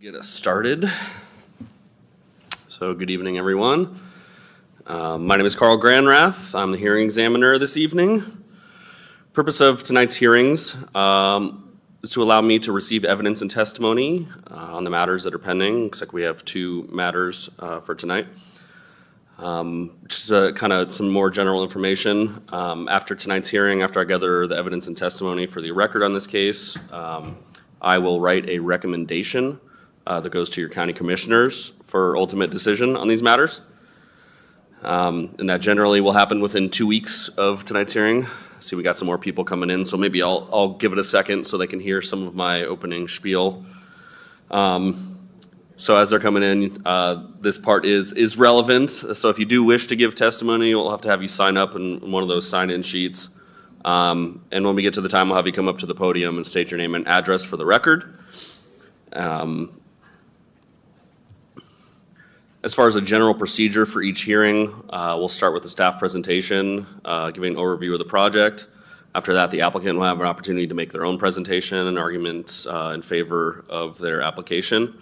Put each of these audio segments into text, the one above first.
Get us started. So good evening, everyone. My name is Carl Granrath. I'm the hearing examiner this evening. Purpose of tonight's hearings is to allow me to receive evidence and testimony on the matters that are pending. Looks like we have two matters for tonight. Just kind of some more general information. After tonight's hearing, after I gather the evidence and testimony for the record on this case, I will write a recommendation that goes to your county commissioners for ultimate decision on these matters. And that generally will happen within 2 weeks of tonight's hearing. See, we got some more people coming in, so maybe I'll give it a second so they can hear some of my opening spiel. So as they're coming in, this part is relevant. So if you do wish to give testimony, we'll have to have you sign up in one of those sign-in sheets. And when we get to the time, we'll have you come up to the podium and state your name and address for the record. As far as a general procedure for each hearing, we'll start with the staff presentation, giving an overview of the project. After that, the applicant will have an opportunity to make their own presentation and arguments in favor of their application.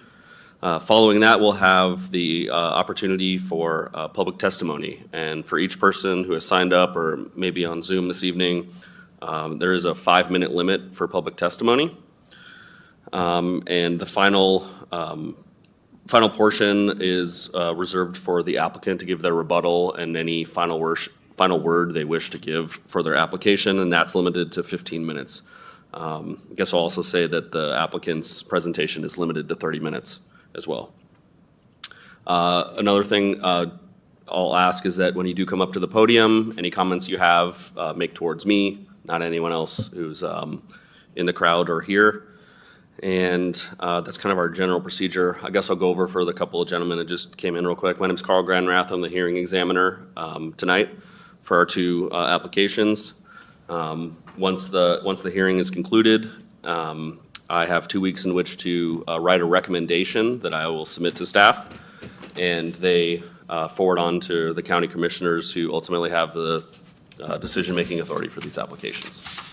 Following that, we'll have the opportunity for public testimony. And for each person who has signed up or maybe on Zoom this evening, there is a 5-minute limit for public testimony. And the final portion is reserved for the applicant to give their rebuttal and any final word they wish to give for their application, and that's limited to 15 minutes. I guess I'll also say that the applicant's presentation is limited to 30 minutes as well. Another thing I'll ask is that when you do come up to the podium, any comments you have, make towards me, not anyone else who's in the crowd or here. And that's kind of our general procedure. I guess I'll go over for the couple of gentlemen that just came in real quick. My name is Carl Granrath. I'm the hearing examiner tonight for our two applications. Once the hearing is concluded, I have 2 weeks in which to write a recommendation that I will submit to staff, and they forward on to the county commissioners who ultimately have the decision-making authority for these applications.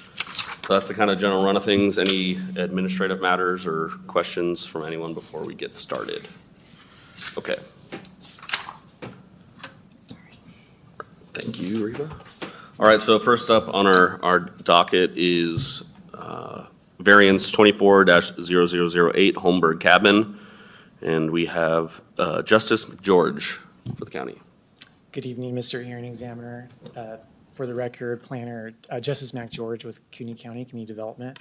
So that's the kind of general run of things. Any administrative matters or questions from anyone before we get started? Okay. Thank you, Reba. All right, so first up on our docket is variance 24-0008 Holmberg Cabin, and we have Justice McGeorge for the county. Good evening, Mr. Hearing Examiner. For the record, planner Justice McGeorge with Kootenai County Community Development.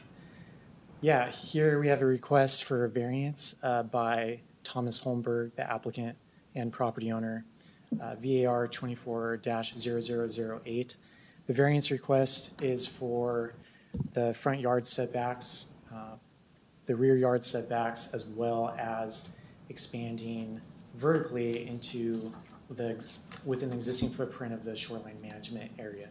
Yeah, here we have a request for a variance by Thomas Holmberg, the applicant and property owner, VAR 24-0008. The variance request is for the front yard setbacks, the rear yard setbacks, as well as expanding vertically into within the existing footprint of the shoreline management area.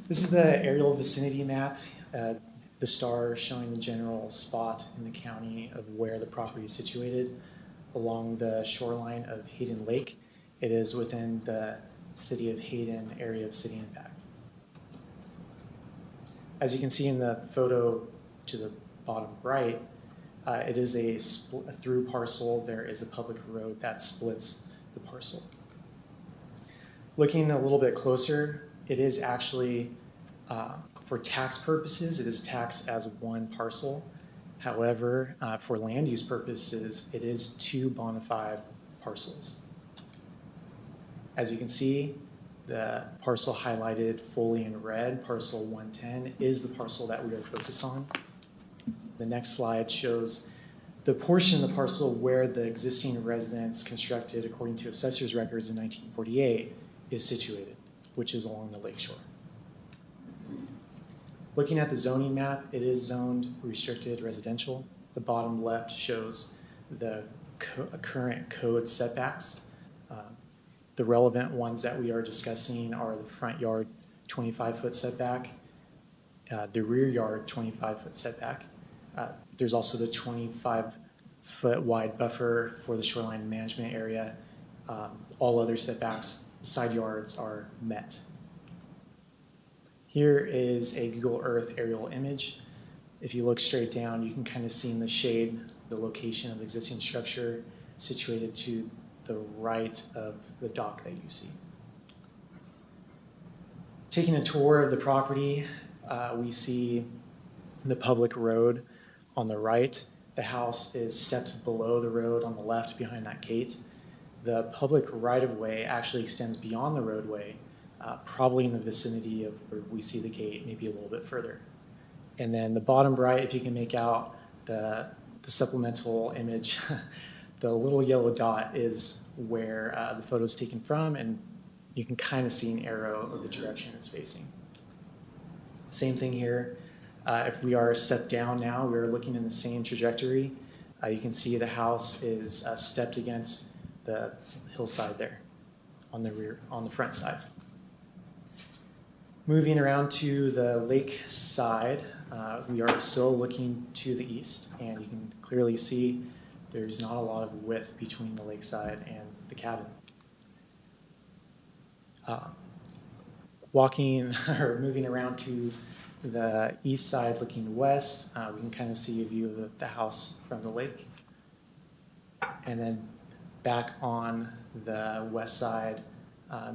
This is the aerial vicinity map, the star showing the general spot in the county of where the property is situated along the shoreline of Hayden Lake. It is within the City of Hayden area of city impact. As you can see in the photo to the bottom right, it is a through parcel. There is a public road that splits the parcel. Looking a little bit closer, it is actually, for tax purposes, it is taxed as one parcel. However, for land use purposes, it is 2 bona fide parcels. As you can see, the parcel highlighted fully in red, parcel 110, is the parcel that we are focused on. The next slide shows the portion of the parcel where the existing residence constructed according to assessor's records in 1948 is situated, which is along the lakeshore. Looking at the zoning map, it is zoned restricted residential. The bottom left shows the current code setbacks. The relevant ones that we are discussing are the front yard 25-foot setback, the rear yard 25-foot setback. There's also the 25-foot wide buffer for the shoreline management area. All other setbacks, side yards are met. Here is a Google Earth aerial image If you look straight down, you can kind of see in the shade the location of the existing structure situated to the right of the dock that you see. Taking a tour of the property, we see the public road on the right. The house is stepped below the road on the left behind that gate. The public right-of-way actually extends beyond the roadway, probably in the vicinity of where we see the gate, maybe a little bit further. And then the bottom right, if you can make out the supplemental image, the little yellow dot is where the photo is taken from, and you can kind of see an arrow of the direction it's facing. Same thing here. If we are stepped down now, we're looking in the same trajectory. You can see the house is stepped against the hillside there on the front side. Moving around to the lake side, we are still looking to the east, and you can clearly see there's not a lot of width between the lakeside and the cabin. Walking or moving around to the east side looking west, we can kind of see a view of the house from the lake. And then back on the west side,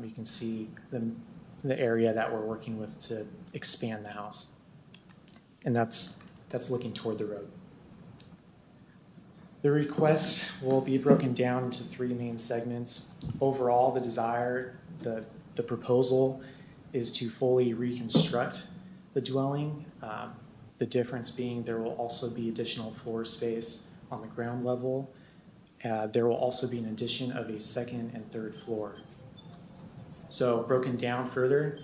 you can see the area that we're working with to expand the house. And that's looking toward the road. The request will be broken down into 3 main segments. Overall, the desire, the proposal is to fully reconstruct the dwelling. The difference being there will also be additional floor space on the ground level. There will also be an addition of a 2nd and 3rd floor. So broken down further,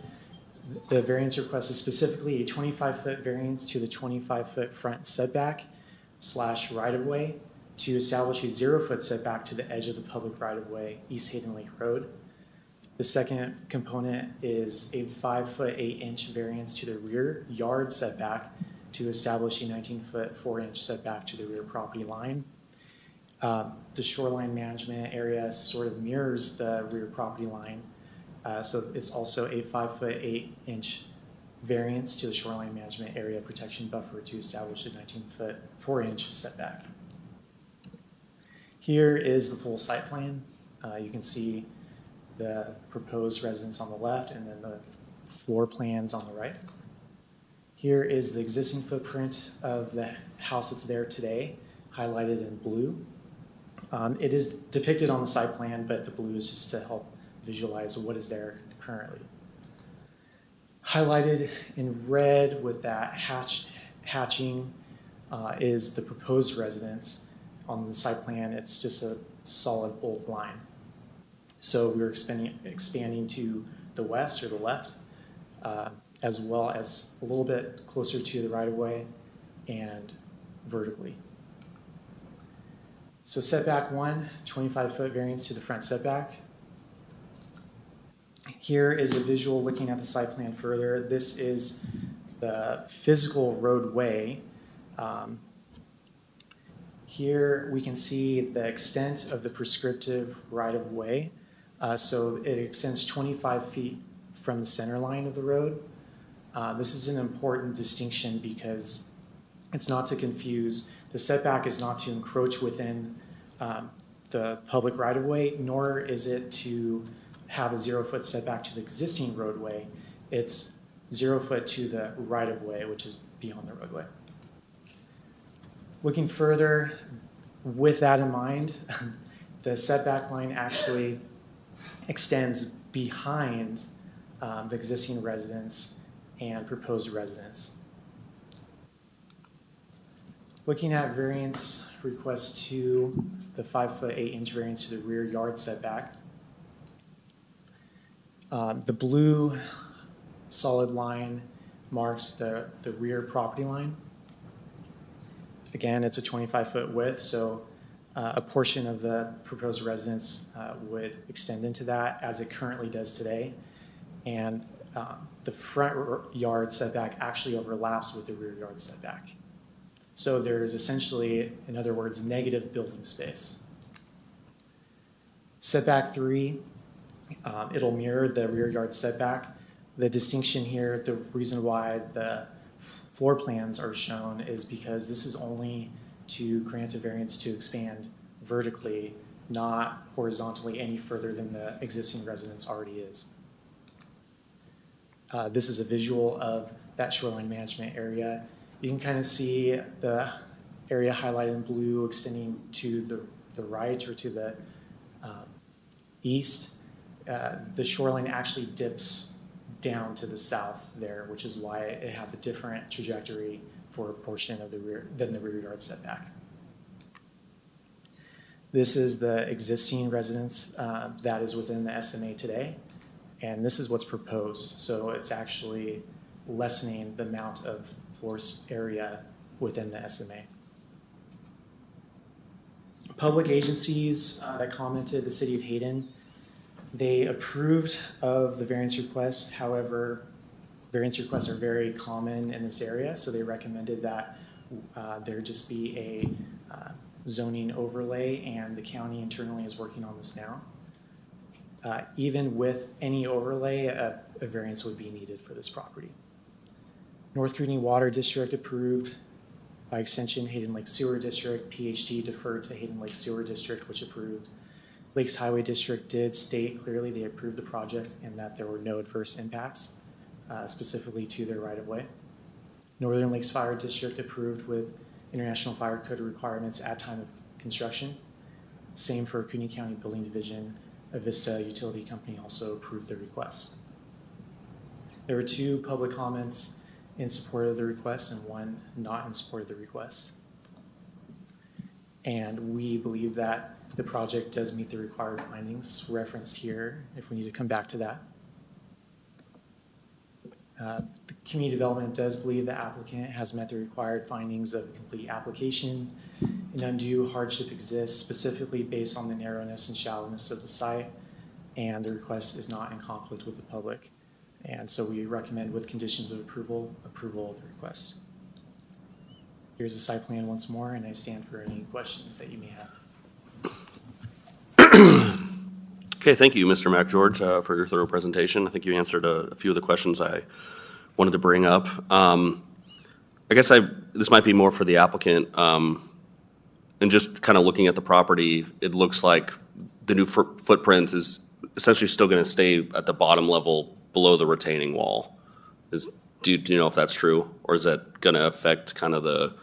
the variance request is specifically a 25-foot variance to the 25-foot front setback / right-of-way to establish a 0-foot setback to the edge of the public right-of-way, East Hayden Lake Road. The second component is a 5-foot 8-inch variance to the rear yard setback to establish a 19-foot 4-inch setback to the rear property line. The shoreline management area sort of mirrors the rear property line, so it's also a 5-foot 8-inch variance to the shoreline management area protection buffer to establish a 19-foot 4-inch setback. Here is the full site plan. You can see the proposed residence on the left and then the floor plans on the right. Here is the existing footprint of the house that's there today, highlighted in blue. It is depicted on the site plan, but the blue is just to help visualize what is there currently. Highlighted in red with that hatching is the proposed residence. On the site plan, it's just a solid bold line. So we're expanding to the west or the left, as well as a little bit closer to the right-of-way and vertically. So setback 1, 25-foot variance to the front setback. Here is a visual looking at the site plan further. This is the physical roadway. Here we can see the extent of the prescriptive right-of-way. So it extends 25 feet from the center line of the road. This is an important distinction because it's not to confuse. The setback is not to encroach within the public right-of-way, nor is it to have a 0-foot setback to the existing roadway. It's 0 foot to the right-of-way, which is beyond the roadway. Looking further, with that in mind, the setback line actually extends behind the existing residence and proposed residence. Looking at variance request 2, the 5-foot 8-inch variance to the rear yard setback. The blue solid line marks the rear property line. Again, it's a 25-foot width, so a portion of the proposed residence would extend into that as it currently does today. And the front yard setback actually overlaps with the rear yard setback. So there's essentially, in other words, negative building space. Setback 3, it'll mirror the rear yard setback. The distinction here, the reason why the floor plans are shown is because this is only to grant a variance to expand vertically, not horizontally any further than the existing residence already is. This is a visual of that shoreline management area. You can kind of see the area highlighted in blue extending to the right or to the east. The shoreline actually dips down to the south there, which is why it has a different trajectory for a portion of the rear than the rear yard setback. This is the existing residence that is within the SMA today, and this is what's proposed. So it's actually lessening the amount of floor area within the SMA. Public agencies that commented, the City of Hayden, they approved of the variance request. However, variance requests are very common in this area, so they recommended that there just be a zoning overlay, and the county internally is working on this now. Even with any overlay, a variance would be needed for this property. North Kootenai Water District approved. By extension, Hayden Lake Sewer District, PHD deferred to Hayden Lake Sewer District, which approved. Lakes Highway District did state clearly they approved the project and that there were no adverse impacts, specifically to their right-of-way. Northern Lakes Fire District approved with International Fire Code requirements at time of construction. Same for Kootenai County Building Division. Avista Utility Company also approved the request. There were 2 public comments in support of the request and 1 not in support of the request. And we believe that the project does meet the required findings referenced here, if we need to come back to that. The community development does believe the applicant has met the required findings of a complete application. An undue hardship exists specifically based on the narrowness and shallowness of the site, and the request is not in conflict with the public. And so we recommend, with conditions of approval of the request. Here's the site plan once more, and I stand for any questions that you may have. Okay, thank you, Mr. McGeorge, for your thorough presentation. I think you answered a few of the questions I wanted to bring up. I guess this might be more for the applicant. And just kind of looking at the property, it looks like the new footprint is essentially still going to stay at the bottom level below the retaining wall. Do you know if that's true, or is that going to affect kind of the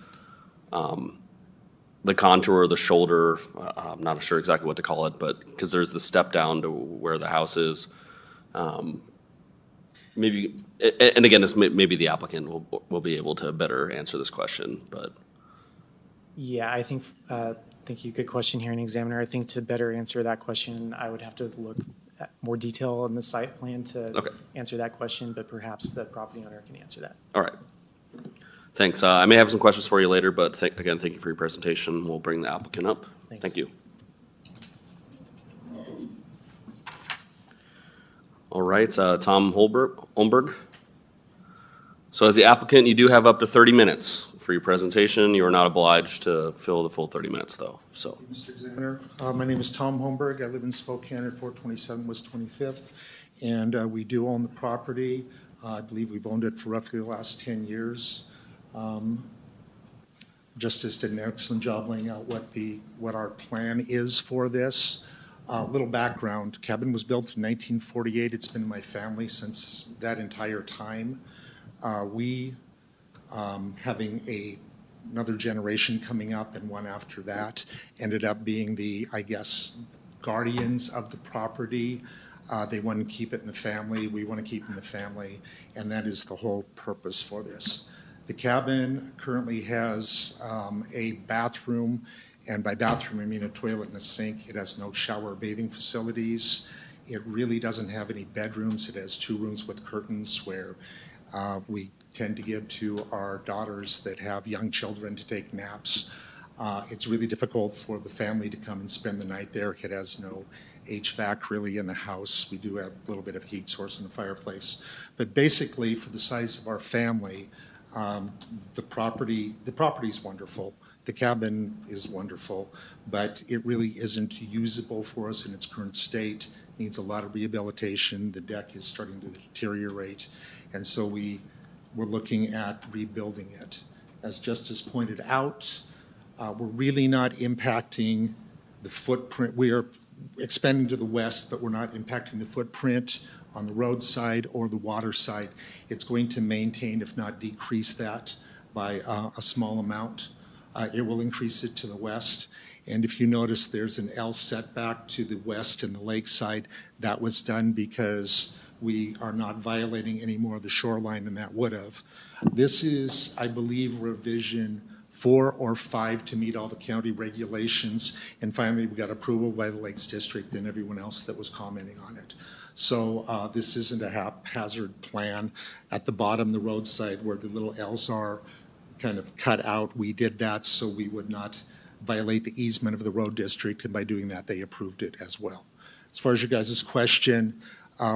contour or the shoulder? I'm not sure exactly what to call it, but because there's the step down to where the house is. Maybe, and again, maybe the applicant will be able to better answer this question, but. Yeah, I think, thank you, good question, hearing examiner. I think to better answer that question, I would have to look at more detail on the site plan to answer that question, but perhaps the property owner can answer that. All right. Thanks. I may have some questions for you later, but again, thank you for your presentation. We'll bring the applicant up. Thanks. Thank you. All right, Tom Holmberg. So as the applicant, you do have up to 30 minutes for your presentation. You are not obliged to fill the full 30 minutes, though. So, Mr. Examiner, my name is Tom Holmberg. I live in Spokane at 427 West 25th, and we do own the property. I believe we've owned it for roughly the last 10 years. Justice did an excellent job laying out what our plan is for this. Little background: cabin was built in 1948. It's been in my family since that entire time. We having another generation coming up and one after that ended up being the, I guess, guardians of the property. They want to keep it in the family. We want to keep it in the family, and that is the whole purpose for this. The cabin currently has a bathroom, and by bathroom I mean a toilet and a sink. It has no shower or bathing facilities. It really doesn't have any bedrooms. It has 2 rooms with curtains where we tend to give to our daughters that have young children to take naps. It's really difficult for the family to come and spend the night there. It has no HVAC really in the house. We do have a little bit of heat source in the fireplace. But basically, for the size of our family, the property is wonderful. The cabin is wonderful, but it really isn't usable for us in its current state. It needs a lot of rehabilitation. The deck is starting to deteriorate. And so we we're looking at rebuilding it. As Justice pointed out, we're really not impacting the footprint. We are expanding to the west, but we're not impacting the footprint on the road side or the water side. It's going to maintain, if not decrease that by a small amount. It will increase it to the west. And if you notice, there's an L setback to the west and the lakeside. That was done because we are not violating any more of the shoreline than that would have. This is, I believe, revision 4 or 5 to meet all the county regulations. And finally, we got approval by the Lakes District and everyone else that was commenting on it. So this isn't a haphazard plan. At the bottom, the roadside where the little L's are kind of cut out, we did that so we would not violate the easement of the road district, and by doing that, they approved it as well. As far as your guys' question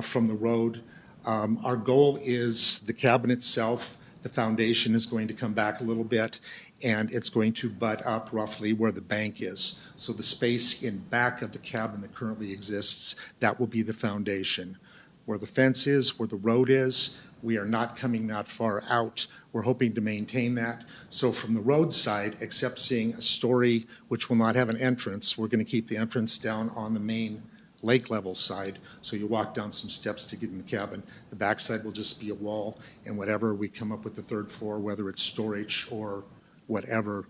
from the road, our goal is the cabin itself, the foundation is going to come back a little bit, and it's going to butt up roughly where the bank is. So the space in back of the cabin that currently exists, that will be the foundation. Where the fence is, where the road is, we are not coming that far out. We're hoping to maintain that. So from the roadside, except seeing a story which will not have an entrance, we're going to keep the entrance down on the main lake level side. So you walk down some steps to get in the cabin. The backside will just be a wall, and whatever we come up with the third floor, whether it's storage or whatever,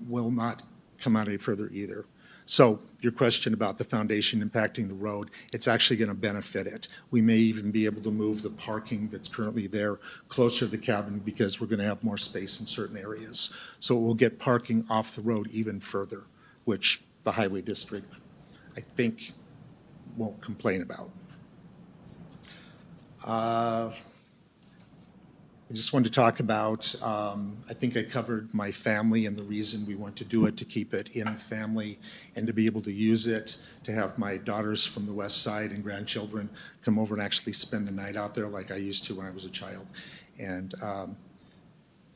will not come out any further either. So your question about the foundation impacting the road, it's actually going to benefit it. We may even be able to move the parking that's currently there closer to the cabin because we're going to have more space in certain areas. So it will get parking off the road even further, which the highway district, I think, won't complain about. I just wanted to talk about, I think I covered my family and the reason we want to do it, to keep it in family and to be able to use it, to have my daughters from the west side and grandchildren come over and actually spend the night out there like I used to when I was a child. And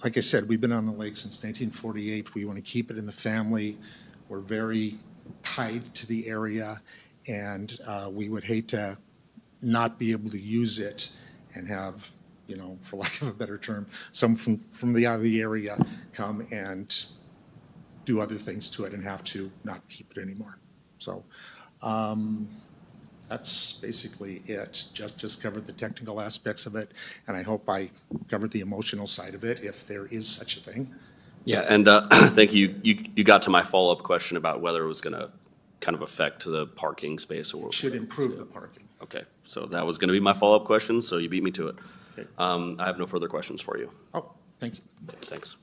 like I said, we've been on the lake since 1948. We want to keep it in the family. We're very tied to the area, and we would hate to not be able to use it and have, you know, for lack of a better term, some from the out of the area come and do other things to it and have to not keep it anymore. So that's basically it. Just covered the technical aspects of it, and I hope I covered the emotional side of it, if there is such a thing. Yeah, and thank you. You got to my follow-up question about whether it was going to kind of affect the parking space or Should improve the parking. Okay, so that was going to be my follow-up question, so you beat me to it. Okay. I have no further questions for you. Oh, thank you. Thanks.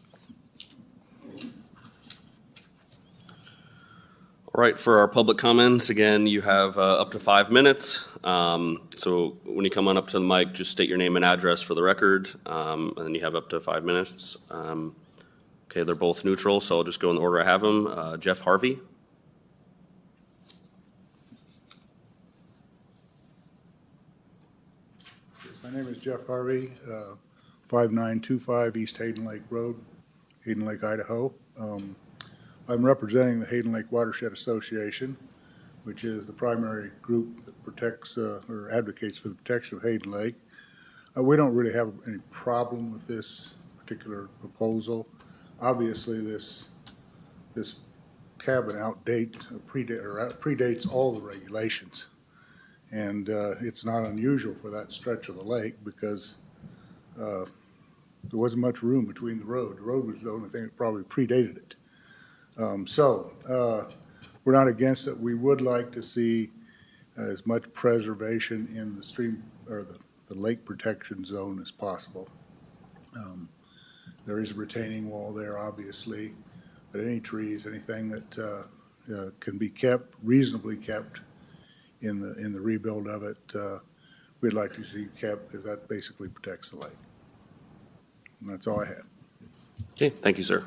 All right, for our public comments, again, you have up to 5 minutes. So when you come on up to the mic, just state your name and address for the record, and then you have up to 5 minutes. Okay, they're both neutral, so I'll just go in the order I have them. Jeff Harvey. My name is Jeff Harvey, 5925 East Hayden Lake Road, Hayden Lake, Idaho. I'm representing the Hayden Lake Watershed Association, which is the primary group that protects or advocates for the protection of Hayden Lake. We don't really have any problem with this particular proposal. Obviously, this cabin predates all the regulations. And it's not unusual for that stretch of the lake because there wasn't much room between the road. The road was the only thing that probably predated it. We're not against it. We would like to see as much preservation in the stream or the lake protection zone as possible. There is a retaining wall there, obviously, but any trees, anything that can be kept, reasonably kept, in the rebuild of it, we'd like to see kept, because that basically protects the lake. And that's all I have. Okay, thank you, sir.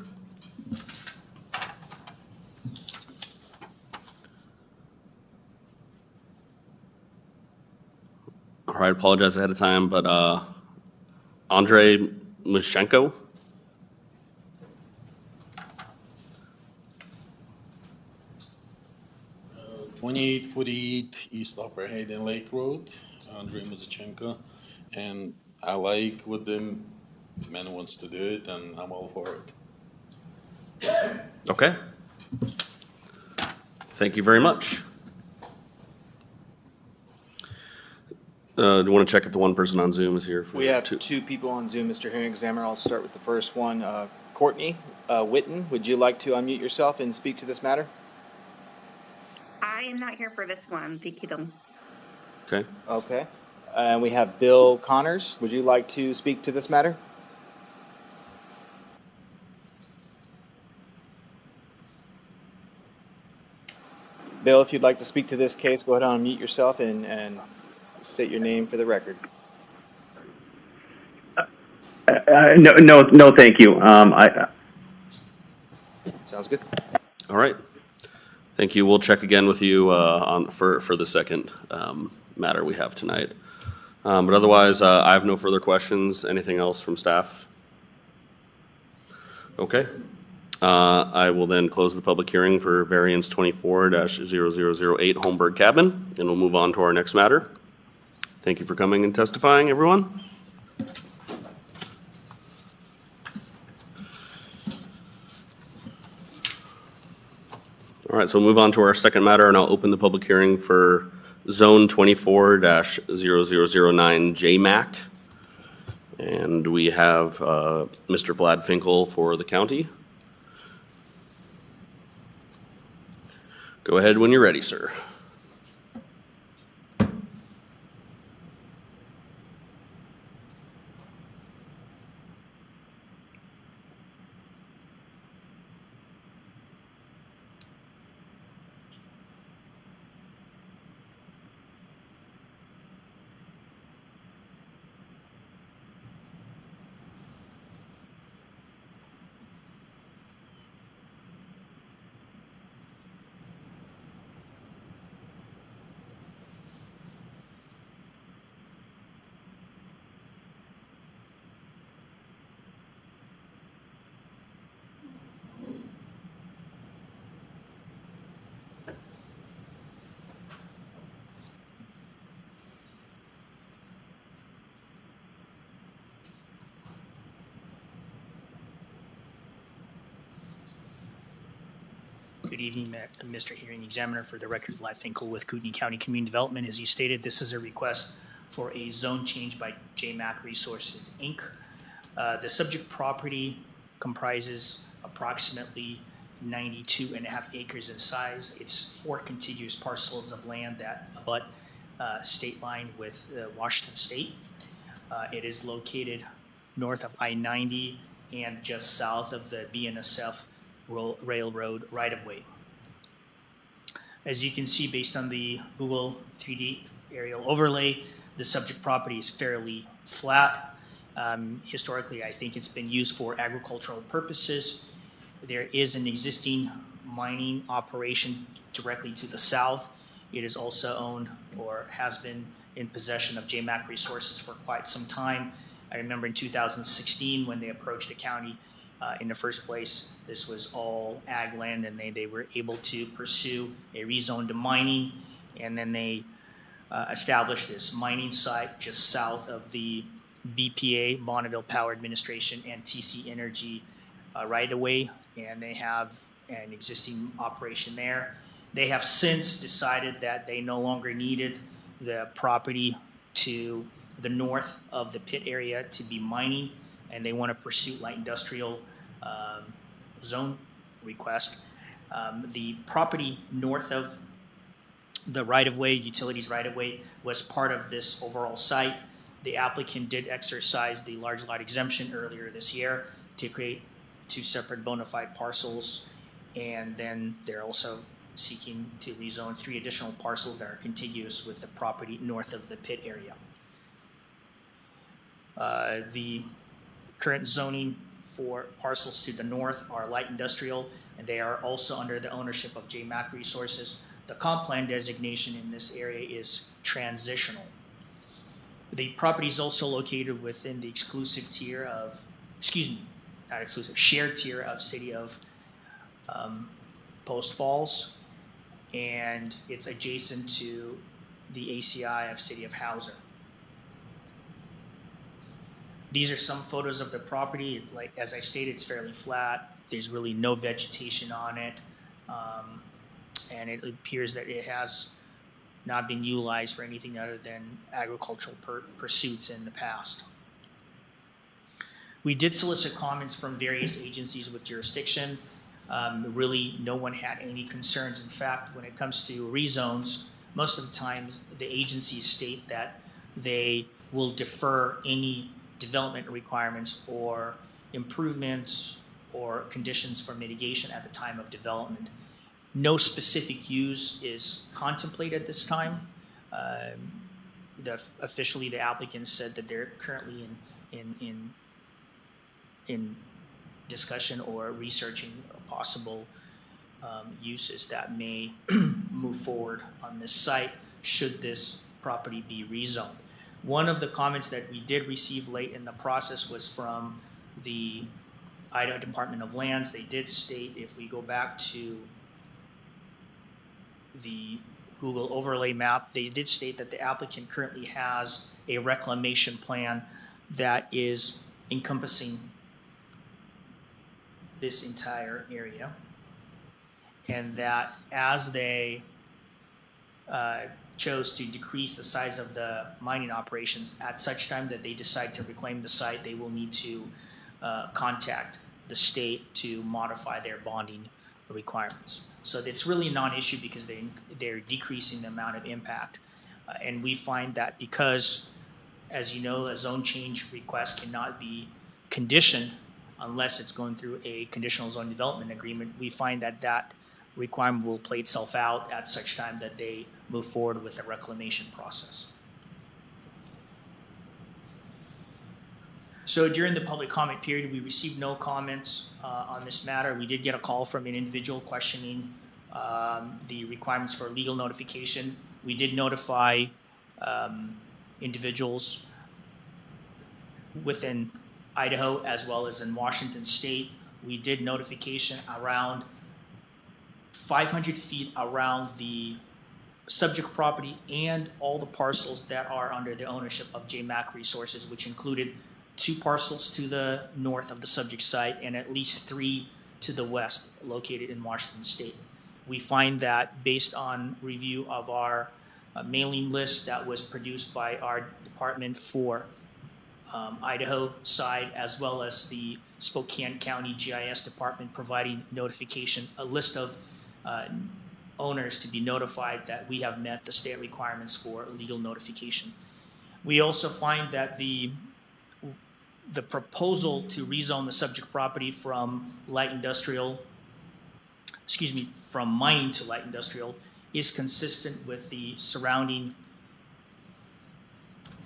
All right, I apologize ahead of time, but Andrei Mushchenko. 2848 East Upper Hayden Lake Road, Andrei Muzachenko. And I like what the man wants to do it, and I'm all for it. Okay. Thank you very much. Do you want to check if the one person on Zoom is here? We have two people on Zoom, Mr. Hearing Examiner. I'll start with the first one. Courtney Witten, would you like to unmute yourself and speak to this matter? I am not here for this one. Thank you, though. Okay. Okay. And we have Bill Connors. Would you like to speak to this matter? Bill, if you'd like to speak to this case, go ahead and unmute yourself and state your name for the record. No, thank you. Sounds good. All right. Thank you. We'll check again with you for the second matter we have tonight. But otherwise, I have no further questions. Anything else from staff? Okay. I will then close the public hearing for variance 24-0008 Holmberg Cabin, and we'll move on to our next matter. Thank you for coming and testifying, everyone. All right, so we'll move on to our second matter, and I'll open the public hearing for Zone 24-0009 JMAC. And we have Mr. Vlad Finkel for the county. Go ahead when you're ready, sir. Good evening, Mr. Hearing Examiner. For the record, Vlad Finkel with Kootenai County Community Development. As you stated, this is a request for a zone change by JMAC Resources, Inc. The subject property comprises approximately 92.5 acres in size. It's 4 contiguous parcels of land that abut state line with Washington State. It is located north of I-90 and just south of the BNSF Railroad right-of-way. As you can see, based on the Google 3D aerial overlay, the subject property is fairly flat. Historically, I think it's been used for agricultural purposes. There is an existing mining operation directly to the south. It is also owned or has been in possession of JMAC Resources for quite some time. I remember in 2016 when they approached the county in the first place, this was all ag land, and they were able to pursue a rezone to mining, and then they established this mining site just south of the BPA, Bonneville Power Administration, and TC Energy right-of-way, and they have an existing operation there. They have since decided that they no longer needed the property to the north of the pit area to be mining, and they want to pursue light industrial zone request. The property north of the right-of-way, utilities right-of-way, was part of this overall site. The applicant did exercise the large lot exemption earlier this year to create 2 separate bona fide parcels, and then they're also seeking to rezone 3 additional parcels that are contiguous with the property north of the pit area. The current zoning for parcels to the north are light industrial, and they are also under the ownership of JMAC Resources. The comp plan designation in this area is transitional. The property is also located within the exclusive tier of, not exclusive, shared tier of City of Post Falls, and it's adjacent to the ACI of City of Hauser. These are some photos of the property. Like, as I stated, it's fairly flat. There's really no vegetation on it. And it appears that it has not been utilized for anything other than agricultural pursuits in the past. We did solicit comments from various agencies with jurisdiction. Really, no one had any concerns. In fact, when it comes to rezones, most of the time the agencies state that they will defer any development requirements or improvements or conditions for mitigation at the time of development. No specific use is contemplated at this time. Officially, the applicant said that they're currently in discussion or researching possible uses that may move forward on this site should this property be rezoned. One of the comments that we did receive late in the process was from the Idaho Department of Lands. They did state, if we go back to the Google overlay map, they did state that the applicant currently has a reclamation plan that is encompassing this entire area, and that as they chose to decrease the size of the mining operations, at such time that they decide to reclaim the site, they will need to contact the state to modify their bonding requirements. So it's really a non-issue because they're decreasing the amount of impact. And we find that because, as you know, a zone change request cannot be conditioned unless it's going through a conditional zone development agreement, we find that that requirement will play itself out at such time that they move forward with the reclamation process. So during the public comment period, we received no comments on this matter. We did get a call from an individual questioning the requirements for legal notification. We did notify individuals within Idaho as well as in Washington State. We did notification around 500 feet around the subject property and all the parcels that are under the ownership of JMAC Resources, which included 2 parcels to the north of the subject site and at least 3 to the west located in Washington State. We find that based on review of our mailing list that was produced by our department for Idaho side, as well as the Spokane County GIS department providing notification, a list of owners to be notified that we have met the state requirements for legal notification. We also find that the proposal to rezone the subject property from from mining to light industrial is consistent with the surrounding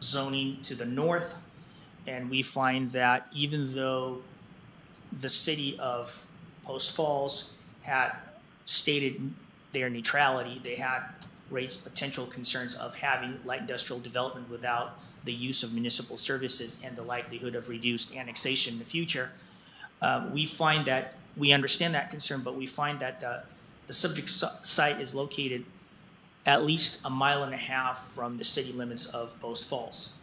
zoning to the north. And we find that even though the city of Post Falls had stated their neutrality, they had raised potential concerns of having light industrial development without the use of municipal services and the likelihood of reduced annexation in the future. We find that we understand that concern, but we find that the subject site is located at least 1.5 miles from the city limits of Post Falls.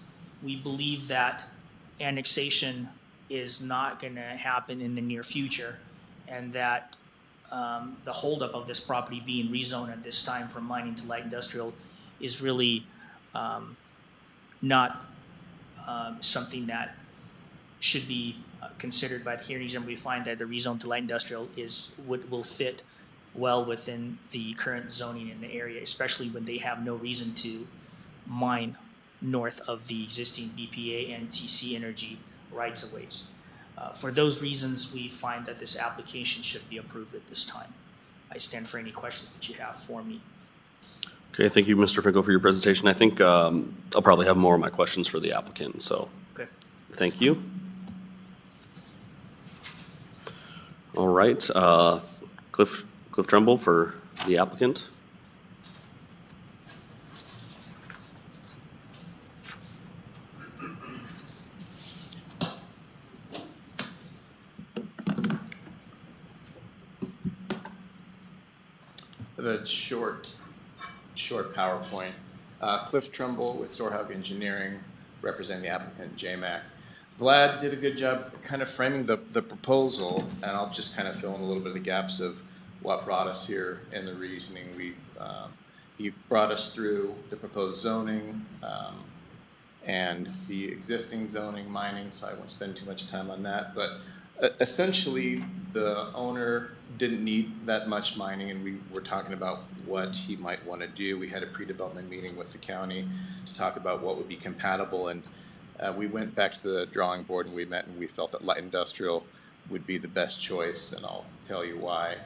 We believe that annexation is not going to happen in the near future, and that the holdup of this property being rezoned at this time from mining to light industrial is really not something that should be considered by the hearing examiner. We find that the rezone to light industrial will fit well within the current zoning in the area, especially when they have no reason to mine north of the existing BPA and TC Energy rights-of-ways. For those reasons, we find that this application should be approved at this time. I stand for any questions that you have for me. Okay, thank you, Mr. Finkel, for your presentation. I think I'll probably have more of my questions for the applicant, so Okay. thank you. All right, Cliff Trumbull for the applicant. The short PowerPoint. Cliff Trumbull with Storehog Engineering, representing the applicant JMAC. Vlad did a good job kind of framing the proposal, and I'll just kind of fill in a little bit of the gaps of what brought us here and the reasoning. He brought us through the proposed zoning and the existing zoning mining, so I won't spend too much time on that. But essentially, the owner didn't need that much mining, and we were talking about what he might want to do. We had a pre-development meeting with the county to talk about what would be compatible, and we went back to the drawing board and we met, and we felt that light industrial would be the best choice, and I'll tell you why.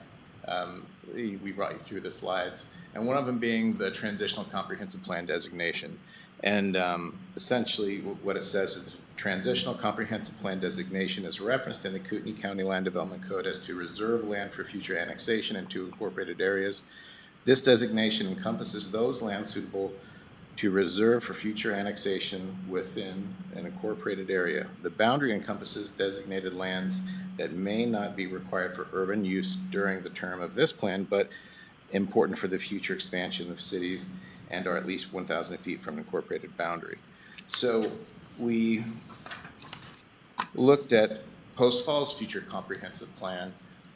We brought you through the slides, and one of them being the transitional comprehensive plan designation. And essentially what it says is transitional comprehensive plan designation is referenced in the Kootenai County Land Development Code as to reserve land for future annexation into incorporated areas. This designation encompasses those lands suitable to reserve for future annexation within an incorporated area. The boundary encompasses designated lands that may not be required for urban use during the term of this plan, but important for the future expansion of cities and are at least 1,000 feet from an incorporated boundary. So we looked at Post Falls future comprehensive plan,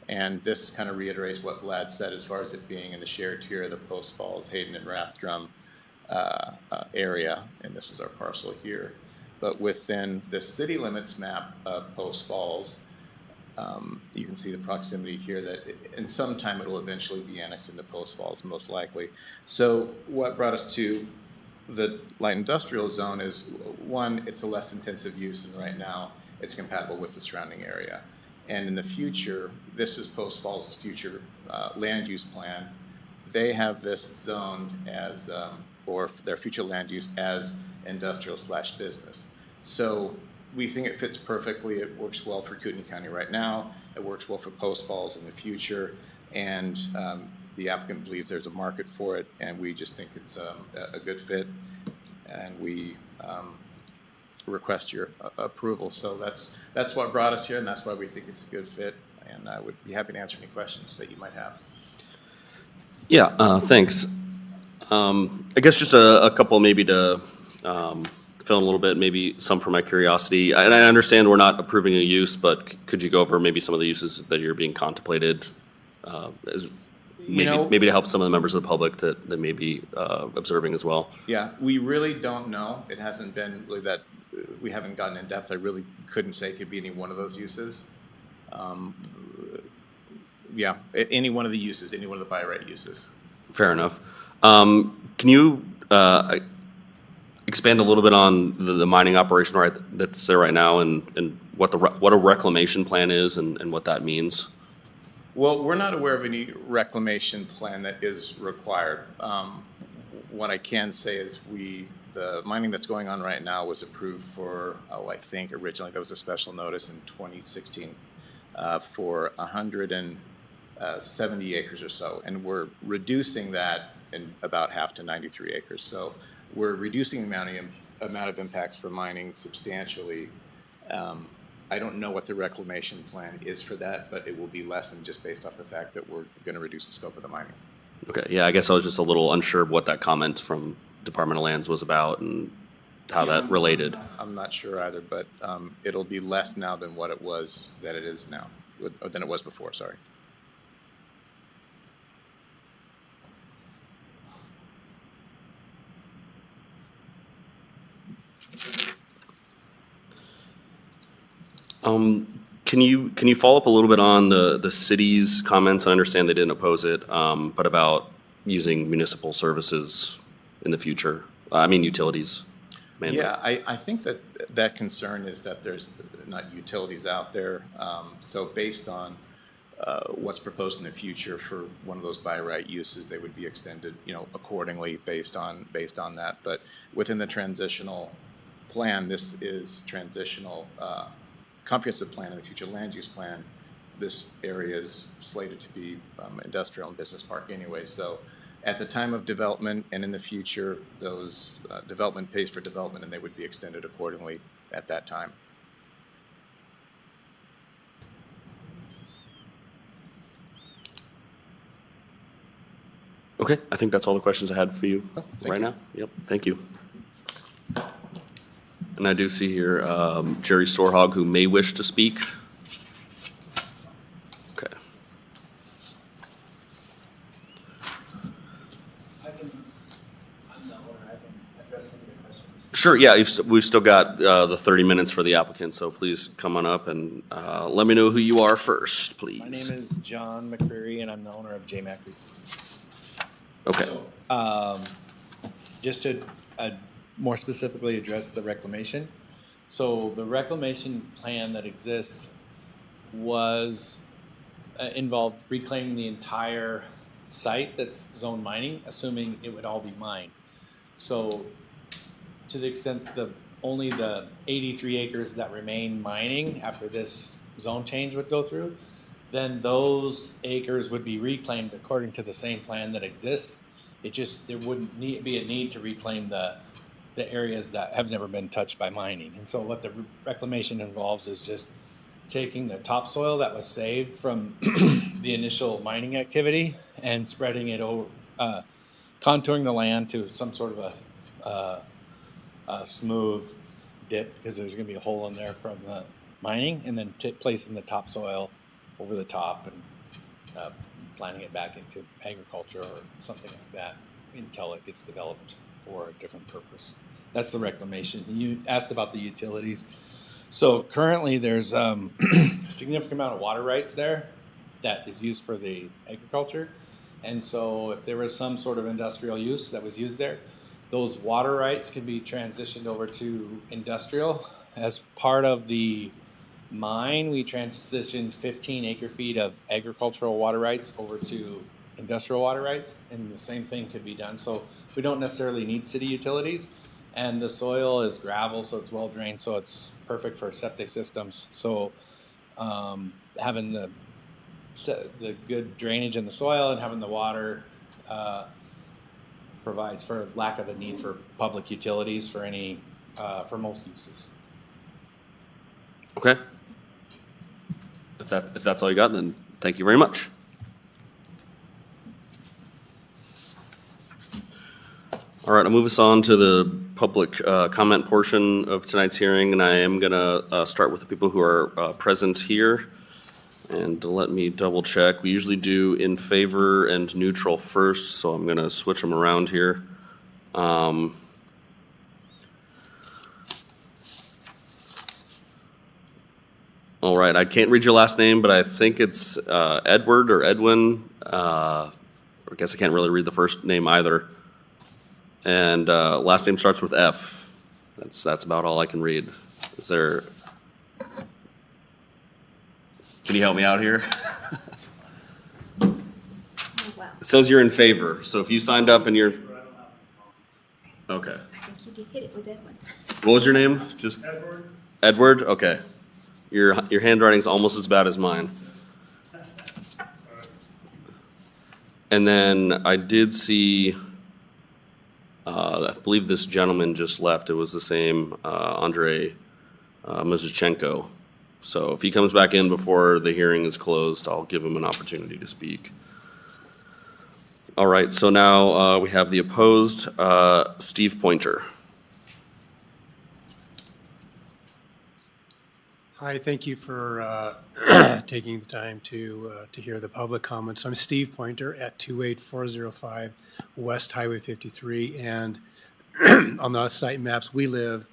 and this kind of reiterates what Vlad said as far as it being in the shared tier of the Post Falls, Hayden, and Rathdrum area, and this is our parcel here. But within the city limits map of Post Falls, you can see the proximity here that in some time it will eventually be annexed into Post Falls, most likely. So what brought us to the light industrial zone is, one, it's a less intensive use, and right now it's compatible with the surrounding area. And in the future, this is Post Falls' future land use plan. They have this zoned as, or their future land use as industrial/business. So we think it fits perfectly. It works well for Kootenai County right now. It works well for Post Falls in the future. And the applicant believes there's a market for it, and we just think it's a good fit. And we request your approval. So that's what brought us here, and that's why we think it's a good fit. And I would be happy to answer any questions that you might have. Yeah, thanks. I guess just a couple maybe to fill in a little bit, maybe some for my curiosity. And I understand we're not approving a use, but could you go over maybe some of the uses that you're being contemplated as maybe to help some of the members of the public that may be observing as well? Yeah, we really don't know. It hasn't been really that, we haven't gotten in depth. I really couldn't say it could be any one of those uses. Yeah, any one of the uses, any one of the by right uses. Fair enough. Can you expand a little bit on the mining operation that's there right now, and what a reclamation plan is and what that means? Well, we're not aware of any reclamation plan that is required. What I can say is the mining that's going on right now was approved for, I think originally there was a special notice in 2016 for 170 acres or so, and we're reducing that in about half to 93 acres. So we're reducing the amount of impacts for mining substantially. I don't know what the reclamation plan is for that, but it will be less than just based off the fact that we're going to reduce the scope of the mining. Okay, yeah, I guess I was just a little unsure of what that comment from Department of Lands was about and how that related. I'm not sure either, but it'll be less now than what it was, than it is now, or than it was before, sorry. Can you follow up a little bit on the city's comments? I understand they didn't oppose it, but about using municipal services in the future. I mean utilities, mainly. Yeah, I think that concern is that there's not utilities out there. So based on what's proposed in the future for one of those by right uses, they would be extended, accordingly based on that. But within the transitional plan, this is transitional comprehensive plan and the future land use plan. This area is slated to be industrial and business park anyway. So at the time of development and in the future, those development pays for development, and they would be extended accordingly at that time. Okay, I think that's all the questions I had for you right now. Yep, thank you. And I do see here Jerry Sorhog, who may wish to speak. Okay. Sure, yeah, we've still got the 30 minutes for the applicant, so please come on up and let me know who you are first, please. My name is John McCreary, and I'm the owner of J Macri. Okay. Just to more specifically address the reclamation. So the reclamation plan that exists was involved reclaiming the entire site that's zone mining, assuming it would all be mined. So to the extent only the 83 acres that remain mining after this zone change would go through, then those acres would be reclaimed according to the same plan that exists. There wouldn't be a need to reclaim the areas that have never been touched by mining. And so what the reclamation involves is just taking the topsoil that was saved from the initial mining activity and spreading it over, contouring the land to some sort of a smooth dip, because there's going to be a hole in there from the mining, and then placing the topsoil over the top and planting it back into agriculture or something like that until it gets developed for a different purpose. That's the reclamation. You asked about the utilities. So currently there's a significant amount of water rights there that is used for the agriculture. And so if there was some sort of industrial use that was used there, those water rights can be transitioned over to industrial. As part of the mine, we transitioned 15 acre feet of agricultural water rights over to industrial water rights, and the same thing could be done. So we don't necessarily need city utilities, and the soil is gravel, so it's well drained, so it's perfect for septic systems. So having the good drainage in the soil and having the water provides for lack of a need for public utilities for any for most uses. Okay. If that's all you got, then thank you very much. All right, I'll move us on to the public comment portion of tonight's hearing, and I am going to start with the people who are present here. And let me double check. We usually do in favor and neutral first, so I'm going to switch them around here. All right, I can't read your last name, but I think it's Edward or Edwin. I guess I can't really read the first name either. And last name starts with F. That's about all I can read. Is there? Can you help me out here? Oh, wow. It says you're in favor, so if you signed up and you're okay. I think you did hit it with that one. What was your name? Just Edward. Edward. Okay. Your handwriting's almost as bad as mine. And then I did see. I believe this gentleman just left. It was the same Andrei Muzichenko. So if he comes back in before the hearing is closed, I'll give him an opportunity to speak. All right, so now we have the opposed, Steve Pointer. Hi, thank you for taking the time to hear the public comments. I'm Steve Pointer at 28405 West Highway 53, and on the site maps, we live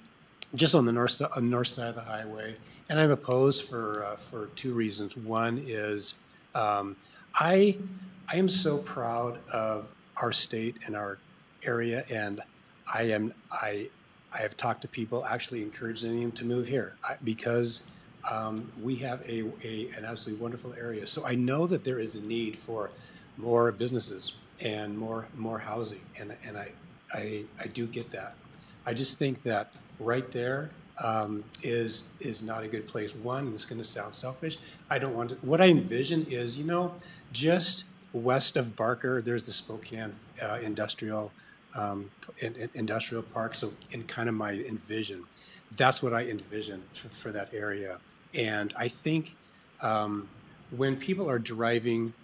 just on the north side of the highway, and I'm opposed for two reasons. One is I am so proud of our state and our area, and I have talked to people actually encouraging them to move here because we have an absolutely wonderful area. So I know that there is a need for more businesses and more housing, and I do get that. I just think that right there is not a good place. One, this is going to sound selfish. I don't want to. What I envision is, just west of Barker, there's the Spokane industrial park. So in kind of my envision, that's what I envision for that area. And I think when people are driving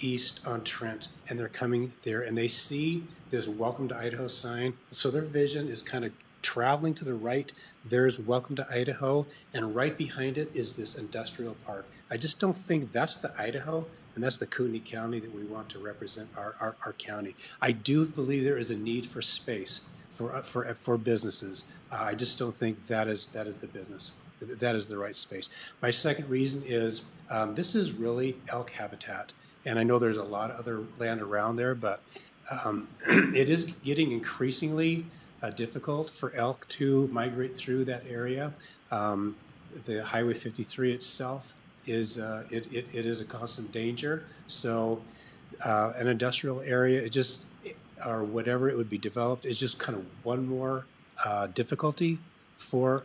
east on Trent and they're coming there and they see this "Welcome to Idaho" sign, so their vision is kind of traveling to the right, there's Welcome to Idaho, and right behind it is this industrial park. I just don't think that's the Idaho, and that's the Kootenai County that we want to represent our county. I do believe there is a need for space for businesses. I just don't think that is the business. That is the right space. My second reason is this is really elk habitat, and I know there's a lot of other land around there, but it is getting increasingly difficult for elk to migrate through that area. The Highway 53 itself is it is a constant danger. So an industrial area, or whatever it would be developed, is just kind of one more difficulty for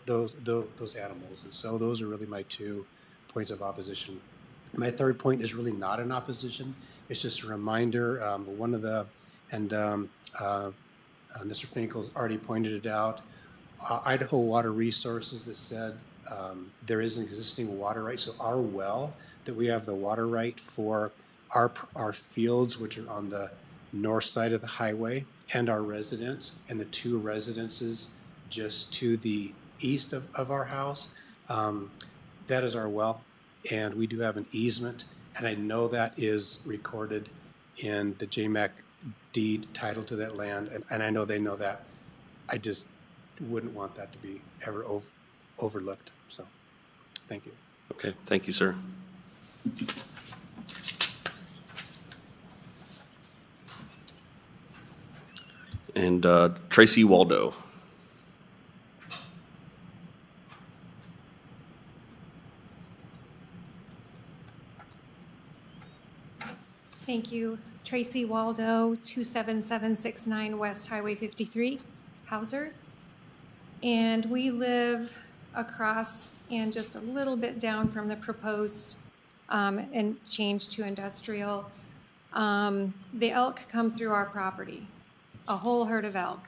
those animals. And so those are really my 2 points of opposition. My third point is really not an opposition. It's just a reminder. Mr. Finkel's already pointed it out. Idaho Water Resources has said there is an existing water right. So our well that we have the water right for our fields, which are on the north side of the highway, and our residents, and the 2 residences just to the east of our house, that is our well, and we do have an easement, and I know that is recorded in the JMAC deed title to that land, and I know they know that. I just wouldn't want that to be ever overlooked. So, thank you. Okay, thank you, sir. And Tracy Waldo. Thank you. Tracy Waldo, 27769 West Highway 53, Hauser. And we live across and just a little bit down from the proposed and change to industrial. The elk come through our property, a whole herd of elk.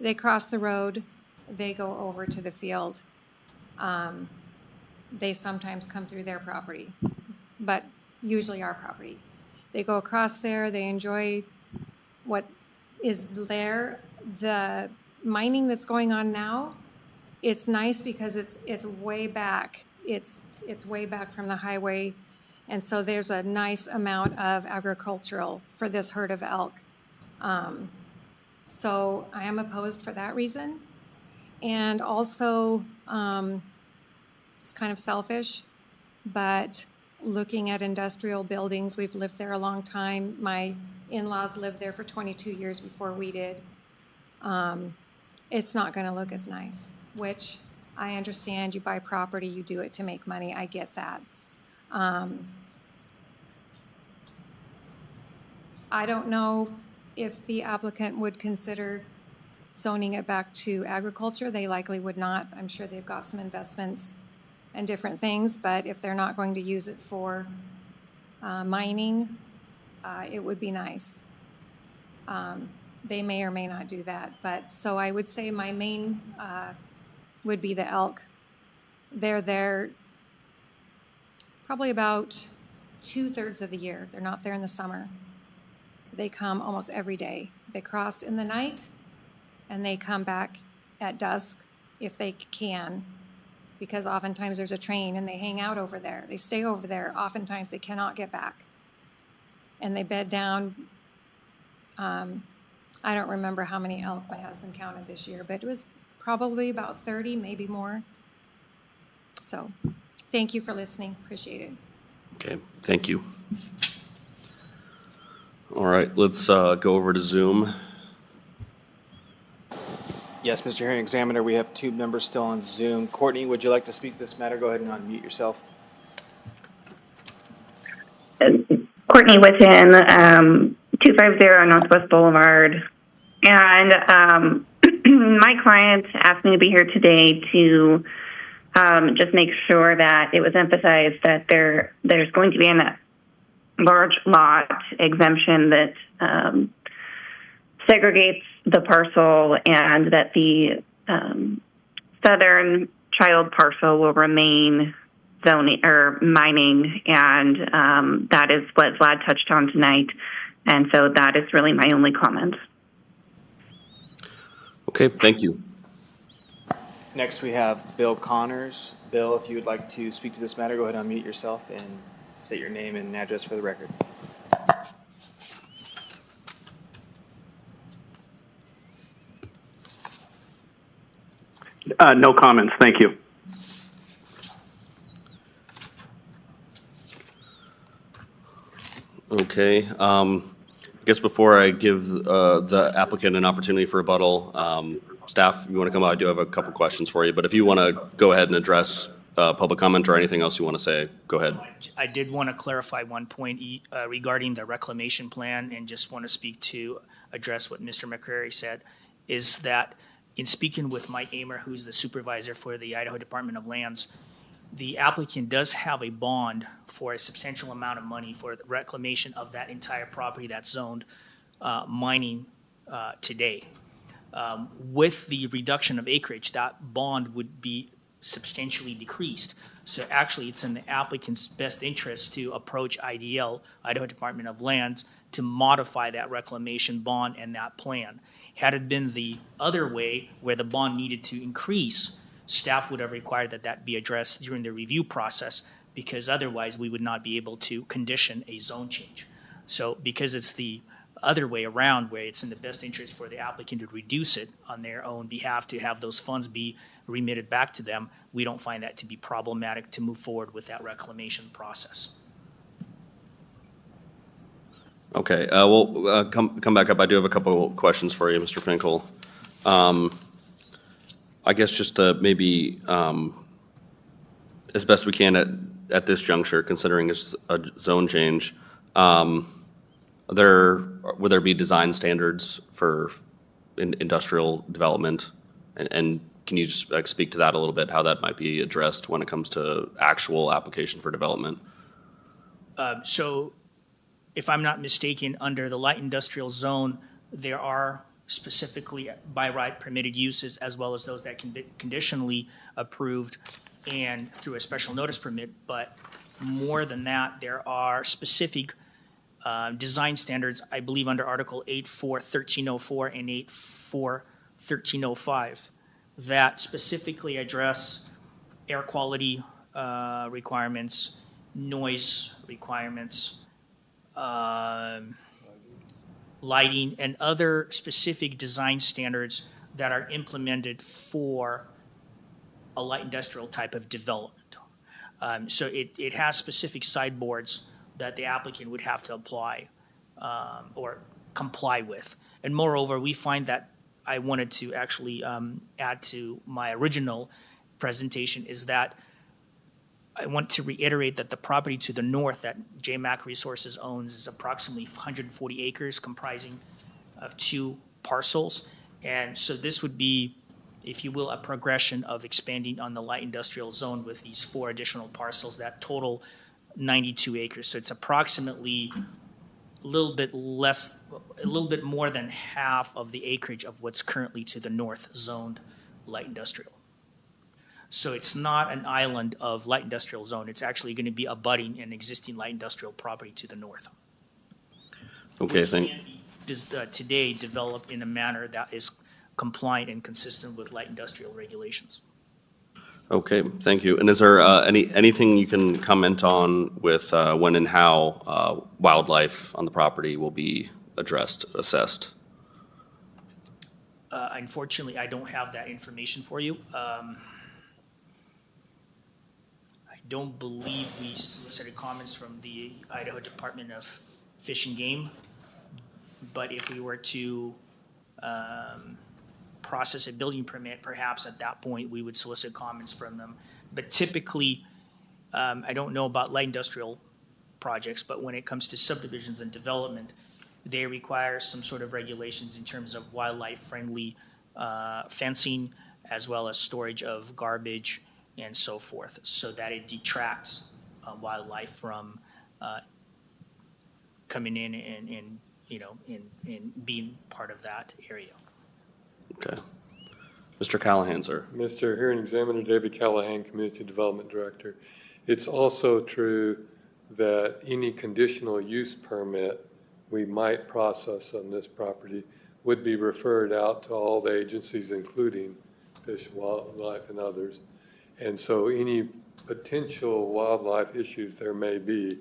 They cross the road, they go over to the field. They sometimes come through their property, but usually our property. They go across there, they enjoy what is there. The mining that's going on now, it's nice because it's way back. It's way back from the highway, and so there's a nice amount of agricultural for this herd of elk. So I am opposed for that reason. And also, it's kind of selfish, but looking at industrial buildings, we've lived there a long time. My in-laws lived there for 22 years before we did. It's not going to look as nice, which I understand. You buy property, you do it to make money. I get that. I don't know if the applicant would consider zoning it back to agriculture. They likely would not. I'm sure they've got some investments and different things, but if they're not going to use it for mining, it would be nice. They may or may not do that, but so I would say my main would be the elk. They're there probably about 2/3 of the year. They're not there in the summer. They come almost every day. They cross in the night and they come back at dusk if they can, because oftentimes there's a train and they hang out over there. They stay over there. Oftentimes they cannot get back. And they bed down. I don't remember how many elk my husband counted this year, but it was probably about 30, maybe more. So thank you for listening. Appreciate it. Okay, thank you. All right, let's go over to Zoom. Yes, Mr. Hearing Examiner, we have 2 members still on Zoom. Courtney, would you like to speak to this matter? Go ahead and unmute yourself. Courtney Witten, 250 Northwest Boulevard. And my client asked me to be here today to just make sure that it was emphasized that there's going to be a large lot exemption that segregates the parcel, and that the southern child parcel will remain zoning or mining, and that is what Vlad touched on tonight. And so that is really my only comment. Okay, thank you. Next, we have Bill Connors. Bill, if you would like to speak to this matter, go ahead and unmute yourself and state your name and address for the record. No comments. Thank you. Okay. I guess before I give the applicant an opportunity for rebuttal, staff, you want to come out? I do have a couple questions for you, but if you want to go ahead and address public comment or anything else you want to say, go ahead. I did want to clarify one point regarding the reclamation plan, and just want to speak to address what Mr. McCrary said, is that in speaking with Mike Amer, who's the supervisor for the Idaho Department of Lands, the applicant does have a bond for a substantial amount of money for the reclamation of that entire property that's zoned mining today. With the reduction of acreage, that bond would be substantially decreased. So actually, it's in the applicant's best interest to approach IDL, Idaho Department of Lands, to modify that reclamation bond and that plan. Had it been the other way, where the bond needed to increase, staff would have required that that be addressed during the review process, because otherwise we would not be able to condition a zone change. So because it's the other way around, where it's in the best interest for the applicant to reduce it on their own behalf, to have those funds be remitted back to them, we don't find that to be problematic to move forward with that reclamation process. Okay, we'll come back up. I do have a couple questions for you, Mr. Finkel. I guess just to maybe, as best we can at this juncture, considering it's a zone change, would there be design standards for industrial development? And can you just speak to that a little bit, how that might be addressed when it comes to actual application for development? So if I'm not mistaken, under the light industrial zone, there are specifically by right permitted uses, as well as those that can be conditionally approved and through a special notice permit. But more than that, there are specific design standards, I believe under Article 8.4.1304 and 8.4.1305, that specifically address air quality requirements, noise requirements, lighting, and other specific design standards that are implemented for a light industrial type of development. So it has specific sideboards that the applicant would have to apply or comply with. And moreover, we find that I wanted to actually add to my original presentation is that I want to reiterate that the property to the north that JMAC Resources owns is approximately 140 acres, comprising of 2 parcels. And so this would be, if you will, a progression of expanding on the light industrial zone with these 4 additional parcels that total 92 acres. So it's approximately a little bit more than half of the acreage of what's currently to the north zoned light industrial. So it's not an island of light industrial zone. It's actually going to be abutting an existing light industrial property to the north. Okay, thank you. Does today develop in a manner that is compliant and consistent with light industrial regulations. Okay, thank you. And is there anything you can comment on with when and how wildlife on the property will be assessed? Unfortunately, I don't have that information for you. I don't believe we solicited comments from the Idaho Department of Fish and Game, but if we were to process a building permit, perhaps at that point we would solicit comments from them. But typically, I don't know about light industrial projects, but when it comes to subdivisions and development, they require some sort of regulations in terms of wildlife-friendly fencing, as well as storage of garbage and so forth, so that it detracts wildlife from coming in and being part of that area. Okay. Mr. Callahan, sir. Mr. Hearing Examiner David Callahan, Community Development Director. It's also true that any conditional use permit we might process on this property would be referred out to all the agencies, including Fish, Wildlife, and others. And so any potential wildlife issues there may be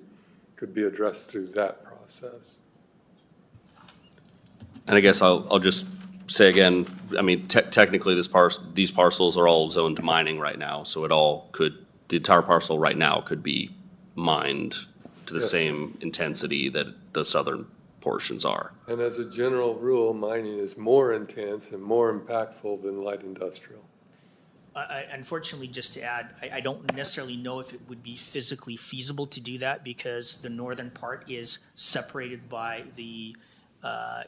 could be addressed through that process. And I guess I'll just say again, I mean, technically these parcels are all zoned to mining right now, so the entire parcel right now could be mined to the Yes. same intensity that the southern portions are. And as a general rule, mining is more intense and more impactful than light industrial. Unfortunately, just to add, I don't necessarily know if it would be physically feasible to do that because the northern part is separated by the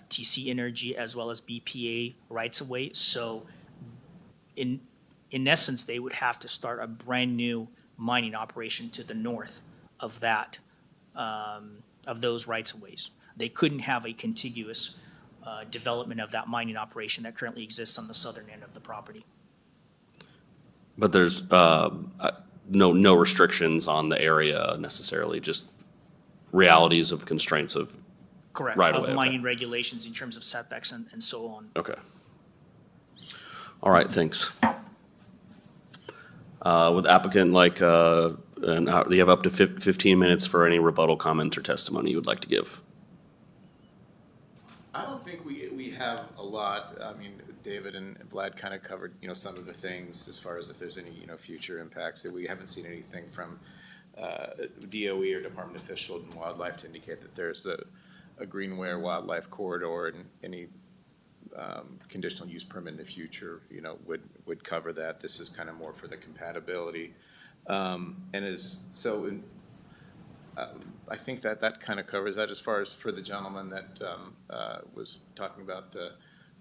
TC Energy as well as BPA rights of way. So in essence, they would have to start a brand new mining operation to the north of that, of those rights of ways. They couldn't have a contiguous development of that mining operation that currently exists on the southern end of the property. But there's no restrictions on the area necessarily, just realities of constraints of Correct. right Of away. mining regulations in terms of setbacks and so on. Okay. All right, thanks. Would the applicant like, you have up to 15 minutes for any rebuttal comment or testimony you would like to give. I don't think we have a lot. I mean, David and Vlad kind of covered, some of the things as far as if there's any, future impacts. That we haven't seen anything from DOE or Department of Fish and Wildlife to indicate that there's a greenware wildlife corridor, and any conditional use permit in the future, would cover that. This is kind of more for the compatibility, I think that kind of covers that. As far as for the gentleman that was talking about the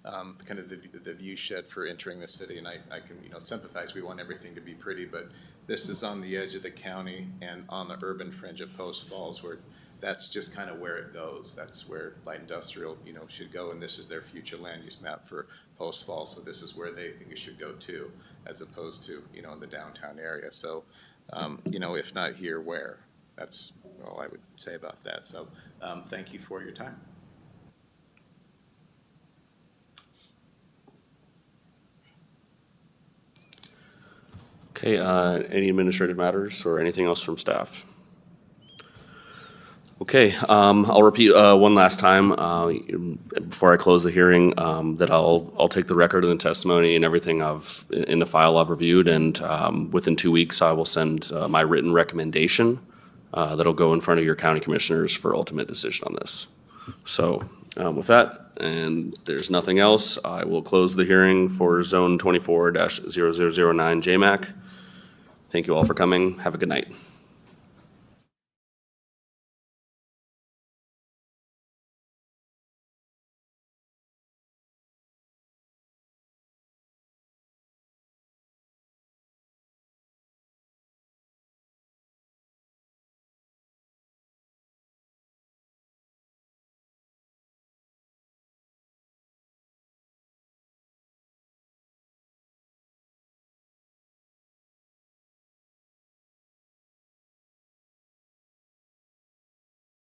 kind of the view shed for entering the city, and I can sympathize. We want everything to be pretty, but this is on the edge of the county and on the urban fringe of Post Falls, where that's just kind of where it goes. That's where light industrial should go, and this is their future land use map for Post Falls. So this is where they think it should go to, as opposed to in the downtown area. So if not here, where? That's all I would say about that. So thank you for your time. Okay, any administrative matters or anything else from staff? Okay, I'll repeat one last time before I close the hearing that I'll take the record and the testimony and everything in the file I've reviewed, and within 2 weeks I will send my written recommendation that'll go in front of your county commissioners for ultimate decision on this. So with that, and there's nothing else, I will close the hearing for Zone 24-0009 JMAC. Thank you all for coming. Have a good night.